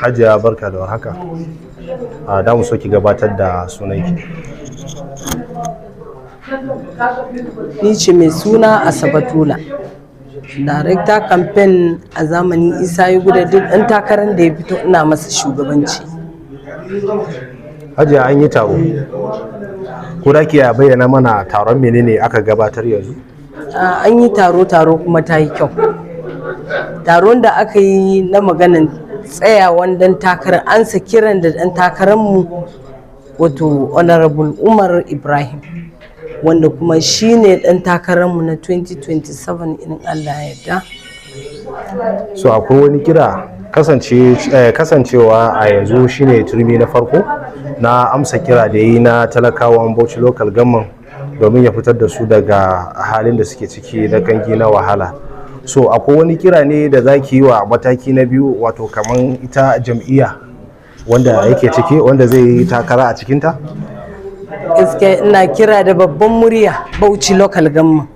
Hajiya barka da warhaka. Da mu so ki gabatar da sunanki. Ni ce mai suna Asabe Tula. Director campaign a zamanin Isa ya guda duk ɗan takarar da ya fito ina masa shugabanci. Hajiya an yi taro. Ko da ki bayyana mana taron menene aka gabatar yanzu? An yi taro kuma ta yi kyau. Taron da aka yi na maganan tsayawan dan takarar ansa kiran da dan takararmu wato Honorable Umar Ibrahim, wanda kuma shine dan takararmu na 2027 in Allah ya yarda. So akwai wani kira kasancewa a yanzu shine turmi na farko na amsa kira da yi na talakawan Bauchi local government domin ya fitar da su daga halin da suke ciki na kangi na wahala. So akwai wani kira ne da zaki yi wa mataki na biyu, wato kaman ita jam'iyya wanda yake ciki wanda zai yi takara a cikinta? Gaskiya ina kira da babban murya Bauchi local government.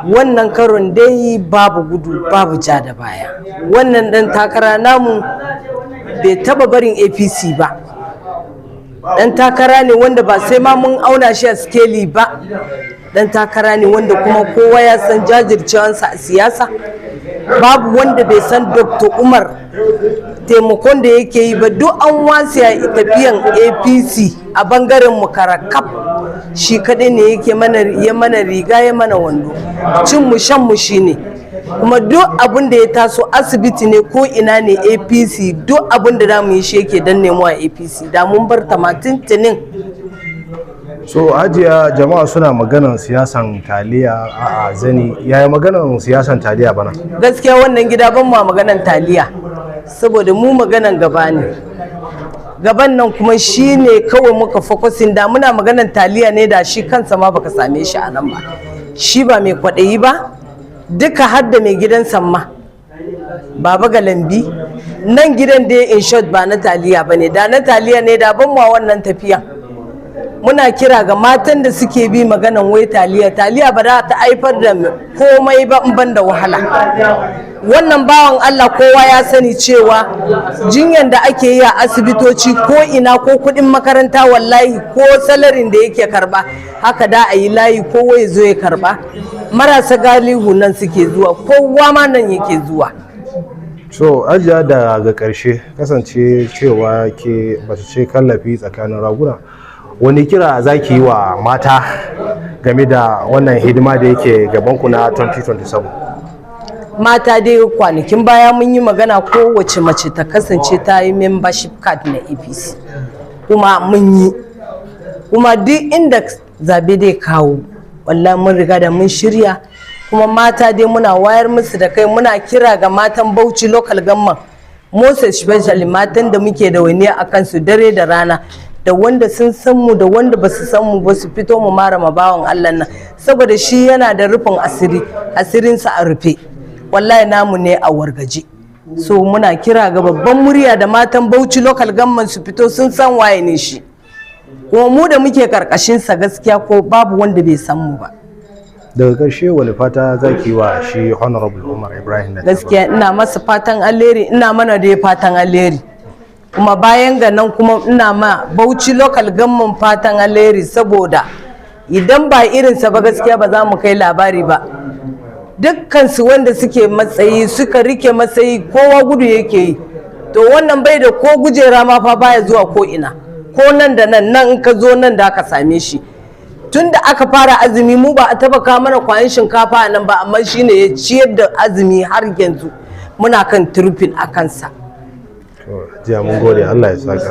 Wannan karon dai babu gudu babu ja da baya. Wannan dan takara namu bai taba barin APC ba. Dan takara ne wanda ba sai ma mun auna shi a skeli ba. Dan takara ne wanda kuma kowa ya san jajircewansa a siyasa. Babu wanda bai san Dr. Umar taimakon da yake yi ba. Duk an wasiya tafiyan APC a bangaren mu karakaf, shi kadai ne yake mana riga ya mana wando. Cin mu shan mu shine. Kuma duk abin da ya taso asibiti ne ko ina ne APC, duk abin da zamu yi shi yake danne mu a APC. Da mun bar tamatin. So Hajiya, jama'a suna maganan siyasan taliya a zani, yaya maganan siyasan taliya bana? Gaskiya wannan gida ban ma maganan taliya, saboda mu maganan gaba ne. Gaban nan kuma shine kawai muka focusin. Da muna maganan taliya ne da shi kansa ma baka same shi a nan ba. Shi ba mai kwaɗayi ba, duka har da mai gidan samma Baba Galambi. Nan gidan da in short ba na taliya bane, da na taliya ne da ban ma wannan tafiya. Muna kira ga matan da suke bi maganan wai taliya ba za ta haifar da komai ba in ban da wahala. Wannan bawan Allah kowa ya sani cewa jinyan da ake yi a asibitoci ko ina, ko kudin makaranta, wallahi ko salarin da yake karba haka da a yi layi kowa ya zo ya karba. Marasa galihu nan suke zuwa, kowa ma nan yake zuwa. So Hajiya, daga ƙarshe kasance cewa ke bace ce kallafi tsakanin raguna, wani kira zaki yi wa mata game da wannan hidima da yake gabanku na 2027? Mata dai kwanakin baya mun yi magana kowace mace ta kasance ta yi membership card na APC, kuma mun yi, kuma duk inda zabe dai kawo wallahi mun riga da mun shirya. Kuma mata dai muna wayar musu da kai, muna kira ga matan Bauchi local government, most especially matan da muke da wani akan su dare da rana, da wanda sun san mu da wanda ba su san mu ba, su fito mu mara bawan Allah nan, saboda shi yana da rufin asirinsa a rufe. Wallahi namu ne a wargaje. So muna kira ga babban murya da matan Bauchi local government su fito, sun san waye ne shi, kuma mu da muke karkashin sa gaskiya ko babu wanda bai san mu ba. Daga ƙarshe wani fata zaki wa shi Honorable Umar Ibrahim? Gaskiya ina masa fatan alheri, ina mana da fatan alheri. Kuma bayan ga nan kuma ina ma Bauchi local government fatan alheri, saboda idan ba irinsa ba gaskiya ba za mu kai labari ba. Dukkan su wanda suke matsayi suka rike matsayi kowa gudu yake yi, to wannan bai da ko gujera ma fa baya zuwa ko ina, ko nan da nan in ka zo nan da aka same shi. Tunda aka fara azumi mu ba a taba kawo mana kwayan shinkafa nan ba, amma shine ya ciyar da azumi har yanzu muna kan turfin a kansa. Jiya mun gode, Allah ya saka.